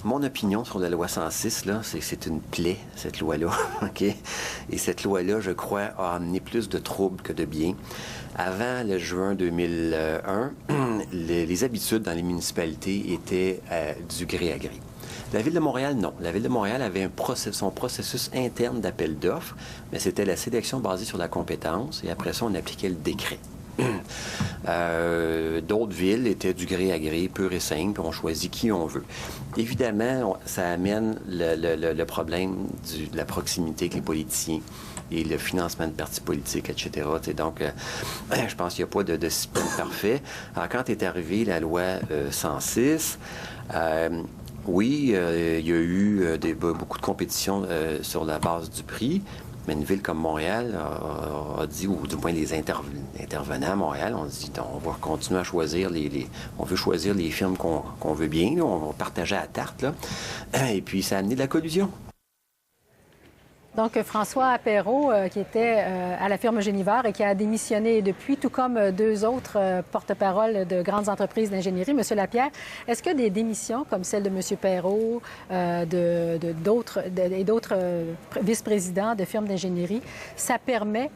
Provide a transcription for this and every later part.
Mon opinion sur la loi 106, là, c'est que c'est une plaie, cette loi-là. OK? Et cette loi-là, je crois, a amené plus de troubles que de bien. Avant le juin 2001, les habitudes dans les municipalités étaient du gré à gré. La Ville de Montréal, non. La Ville de Montréal avait son processus interne d'appel d'offres, mais c'était la sélection basée sur la compétence, et après ça, on appliquait le décret. D'autres villes étaient du gré à gré, pur et simple, on choisit qui on veut. Évidemment, ça amène le problème de la proximité avec les politiciens et le financement de partis politiques, etc. Donc, je pense qu'il n'y a pas de système parfait. Alors, quand est arrivée la loi 106, oui, il y a eu beaucoup de compétition sur la base du prix, mais une ville comme Montréal a dit, ou du moins les intervenants à Montréal, on dit, on va continuer à choisir on veut choisir les firmes qu'on veut bien, là, on va partager la tarte, là. Et puis ça a amené de la collusion. Donc, François Perrault, qui était à la firme Génivard et qui a démissionné depuis, tout comme deux autres porte-parole de grandes entreprises d'ingénierie. Monsieur Lapierre, est-ce que des démissions comme celle de Monsieur Perrault et d'autres vice-présidents de firmes d'ingénierie, ça permet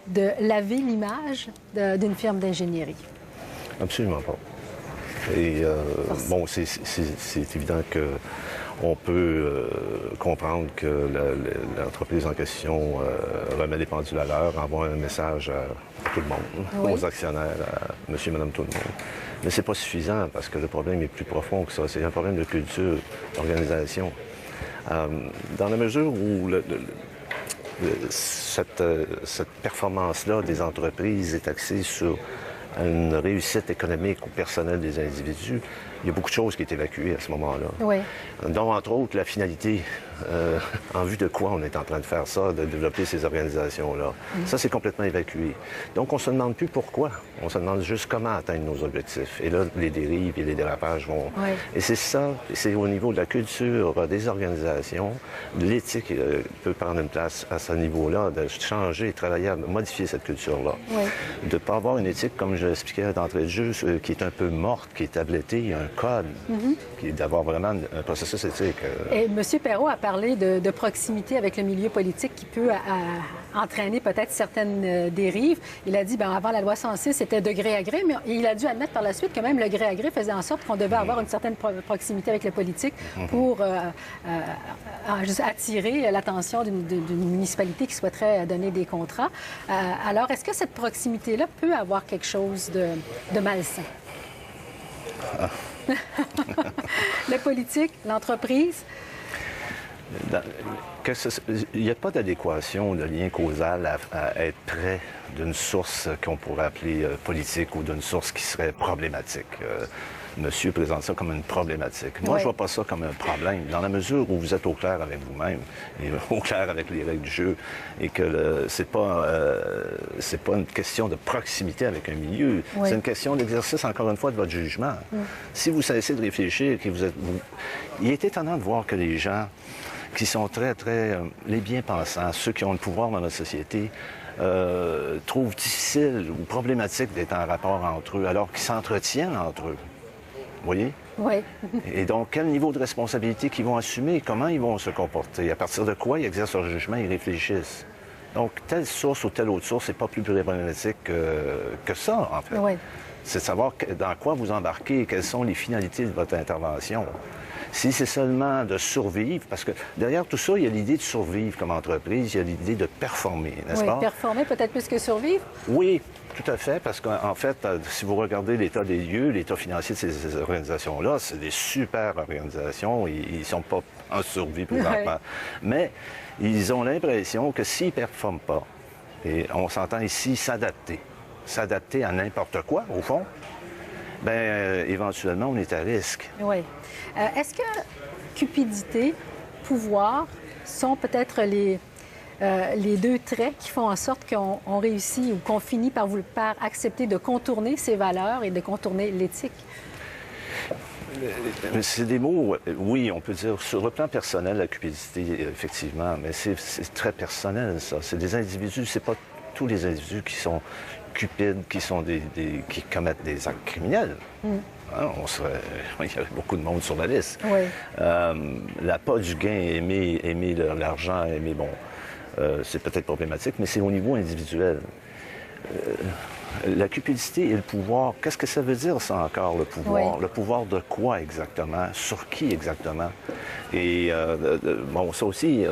de laver l'image d'une firme d'ingénierie? Absolument pas. Et bon, c'est évident que on peut comprendre que l'entreprise en question remet les pendules à l'heure, envoie un message à tout le monde, oui, aux actionnaires, à monsieur, madame, tout le monde. Mais c'est pas suffisant parce que le problème est plus profond que ça. C'est un problème de culture, d'organisation. Dans la mesure où cette performance-là des entreprises est axée sur une réussite économique ou personnelle des individus, il y a beaucoup de choses qui sont évacuées à ce moment-là. Oui. Dont, entre autres, la finalité, en vue de quoi on est en train de faire ça, de développer ces organisations-là. Ça, c'est complètement évacué. Donc, on ne se demande plus pourquoi. On se demande juste comment atteindre nos objectifs. Et là, les dérives et les dérapages vont... Oui. Et c'est ça, c'est au niveau de la culture des organisations, l'éthique peut prendre une place à ce niveau-là, de changer, travailler à modifier cette culture-là. Oui. De ne pas avoir une éthique, comme je l'expliquais d'entrée de jeu, qui est un peu morte, qui est tablettée, un code, qui est d'avoir vraiment un processus éthique. Et M. Perrault a parlé de proximité avec le milieu politique qui peut entraîner peut-être certaines dérives. Il a dit, bien, avant la loi 106, c'était de gré à gré, mais il a dû admettre par la suite que même le gré à gré faisait en sorte qu'on devait avoir une certaine proximité avec le politique pour attirer l'attention d'une municipalité qui souhaiterait donner des contrats. Alors, est-ce que cette proximité-là peut avoir quelque chose de malsain? Le politique, l'entreprise? Il n'y a pas d'adéquation, de lien causal à être près d'une source qu'on pourrait appeler politique ou d'une source qui serait problématique. Monsieur présente ça comme une problématique. Moi, je ne vois pas ça comme un problème, dans la mesure où vous êtes au clair avec vous-même, et au clair avec les règles du jeu, et que c'est pas une question de proximité avec un milieu, c'est une question d'exercice, encore une fois, de votre jugement. Si vous cessez de réfléchir, il est étonnant de voir que les gens qui sont les bien-pensants, ceux qui ont le pouvoir dans notre société, trouvent difficile ou problématique d'être en rapport entre eux, alors qu'ils s'entretiennent entre eux. Vous voyez? Oui. Et donc, quel niveau de responsabilité qu'ils vont assumer? Comment ils vont se comporter? À partir de quoi ils exercent leur jugement? Ils réfléchissent. Donc, telle source ou telle autre source n'est pas plus problématique que ça, en fait. Oui. C'est de savoir dans quoi vous embarquez et quelles sont les finalités de votre intervention. Si c'est seulement de survivre, parce que derrière tout ça, il y a l'idée de survivre comme entreprise, il y a l'idée de performer, n'est-ce pas? Oui, performer peut-être plus que survivre? Oui, tout à fait, parce qu'en fait, si vous regardez l'état des lieux, l'état financier de ces organisations-là, c'est des super organisations, ils ne sont pas en survie présentement. Mais ils ont l'impression que s'ils ne performent pas, et on s'entend ici s'adapter à n'importe quoi, au fond, bien, éventuellement, on est à risque. Oui. Est-ce que cupidité, pouvoir sont peut-être les deux traits qui font en sorte qu'on réussit ou qu'on finit par accepter de contourner ces valeurs et de contourner l'éthique? C'est des mots, oui, on peut dire, sur le plan personnel, la cupidité, effectivement, mais c'est très personnel, ça. C'est des individus, c'est pas tous les individus qui sont cupides, qui commettent des actes criminels. hein, il y avait beaucoup de monde sur la liste. Oui. L'appât du gain, aimer l'argent, c'est peut-être problématique, mais c'est au niveau individuel. La cupidité et le pouvoir, qu'est-ce que ça veut dire, ça, encore, le pouvoir? Oui. Le pouvoir de quoi exactement? Sur qui exactement? Et, ça aussi,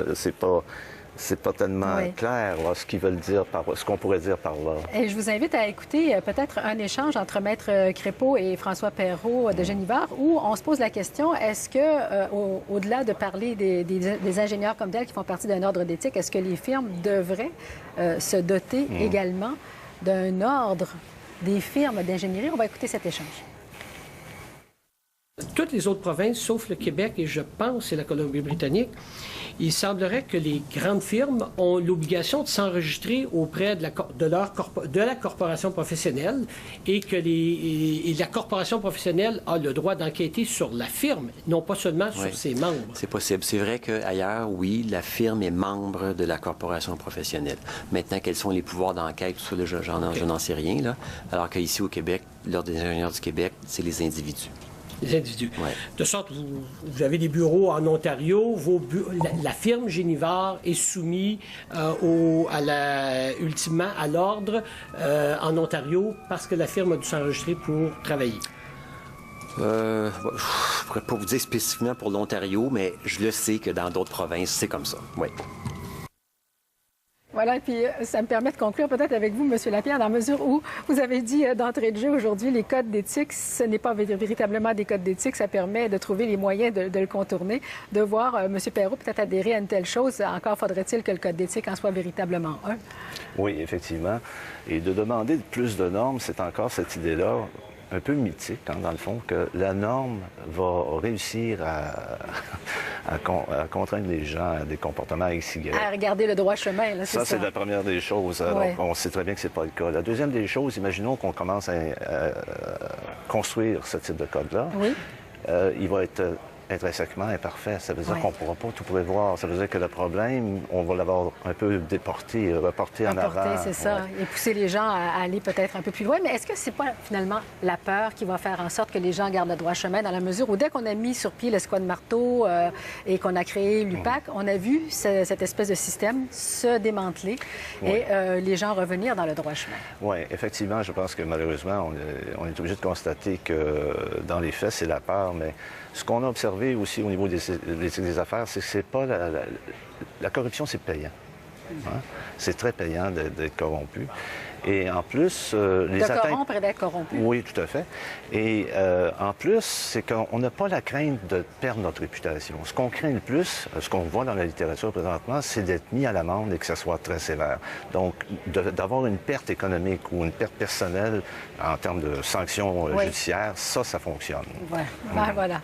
c'est pas tellement clair là, ce qu'ils veulent dire ce qu'on pourrait dire par là. Et je vous invite à écouter peut-être un échange entre Maître Crépeau et François Perrault de Genivard, où on se pose la question, est-ce que, au-delà de parler des ingénieurs comme tels qui font partie d'un ordre d'éthique, est-ce que les firmes devraient se doter également d'un ordre des firmes d'ingénierie? On va écouter cet échange. Toutes les autres provinces, sauf le Québec et je pense c'est la Colombie-Britannique, il semblerait que les grandes firmes ont l'obligation de s'enregistrer auprès de la corporation professionnelle et que la corporation professionnelle a le droit d'enquêter sur la firme, non pas seulement sur ses membres. C'est possible. C'est vrai qu'ailleurs, oui, la firme est membre de la corporation professionnelle. Maintenant, quels sont les pouvoirs d'enquête, tout ça, je n'en sais rien, là. Alors qu'ici au Québec, l'Ordre des ingénieurs du Québec, c'est les individus. Les individus. Ouais. De sorte, vous avez des bureaux en Ontario, la firme Genivard est soumise ultimement à l'ordre en Ontario parce que la firme a dû s'enregistrer pour travailler. Je ne pourrais pas vous dire spécifiquement pour l'Ontario, mais je le sais que dans d'autres provinces, c'est comme ça. Oui. Voilà, et puis ça me permet de conclure peut-être avec vous, M. Lapierre, dans la mesure où vous avez dit d'entrée de jeu aujourd'hui, les codes d'éthique, ce n'est pas véritablement des codes d'éthique, ça permet de trouver les moyens de le contourner, de voir M. Perrault peut-être adhérer à une telle chose. Encore faudrait-il que le code d'éthique en soit véritablement un. Oui, effectivement. Et de demander plus de normes, c'est encore cette idée-là un peu mythique, hein, dans le fond, que la norme va réussir à contraindre les gens à des comportements XY. À regarder le droit chemin, là, c'est ça. Ça, c'est la première des choses. Alors, on sait très bien que c'est pas le cas. La deuxième des choses, imaginons qu'on commence à construire ce type de code-là. Oui. Il va être intrinsèquement imparfait. Ça veut dire qu'on ne pourra pas tout prévoir. Ça veut dire que le problème, on va l'avoir un peu reporté en avant. C'est ça. Et pousser les gens à aller peut-être un peu plus loin. Mais est-ce que c'est pas finalement la peur qui va faire en sorte que les gens gardent le droit chemin dans la mesure où dès qu'on a mis sur pied le squad marteau et qu'on a créé l'UPAC, on a vu cette espèce de système se démanteler et les gens revenir dans le droit chemin? Oui, effectivement, je pense que malheureusement, on est obligé de constater que dans les faits, c'est la peur, mais ce qu'on a observé aussi au niveau des affaires, c'est que c'est pas la corruption, c'est payant. Hein? C'est très payant d'être corrompu. Et en plus, corrompre et d'être corrompu. Oui, tout à fait. Et en plus, c'est qu'on n'a pas la crainte de perdre notre réputation. Ce qu'on craint le plus, ce qu'on voit dans la littérature présentement, c'est d'être mis à l'amende et que ça soit très sévère. Donc, d'avoir une perte économique ou une perte personnelle en termes de sanctions judiciaires, ça fonctionne. Ouais. Ben, voilà.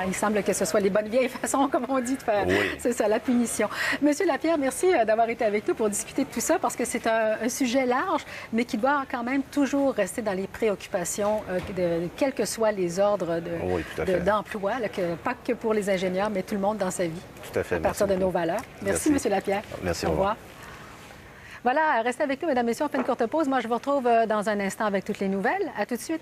Il semble que ce soit les bonnes vieilles façons, comme on dit, de faire. Oui. C'est ça, la punition. Monsieur Lapierre, merci d'avoir été avec nous pour discuter de tout ça, parce que c'est un sujet large, mais qui doit quand même toujours rester dans les préoccupations, quels que soient les ordres d'emploi, pas que pour les ingénieurs, mais tout le monde dans sa vie. Tout à fait. À partir de nos valeurs. Merci, Monsieur Lapierre. Merci. Au revoir. Voilà, restez avec nous, mesdames et messieurs, on fait une courte pause. Moi, je vous retrouve dans un instant avec toutes les nouvelles. À tout de suite.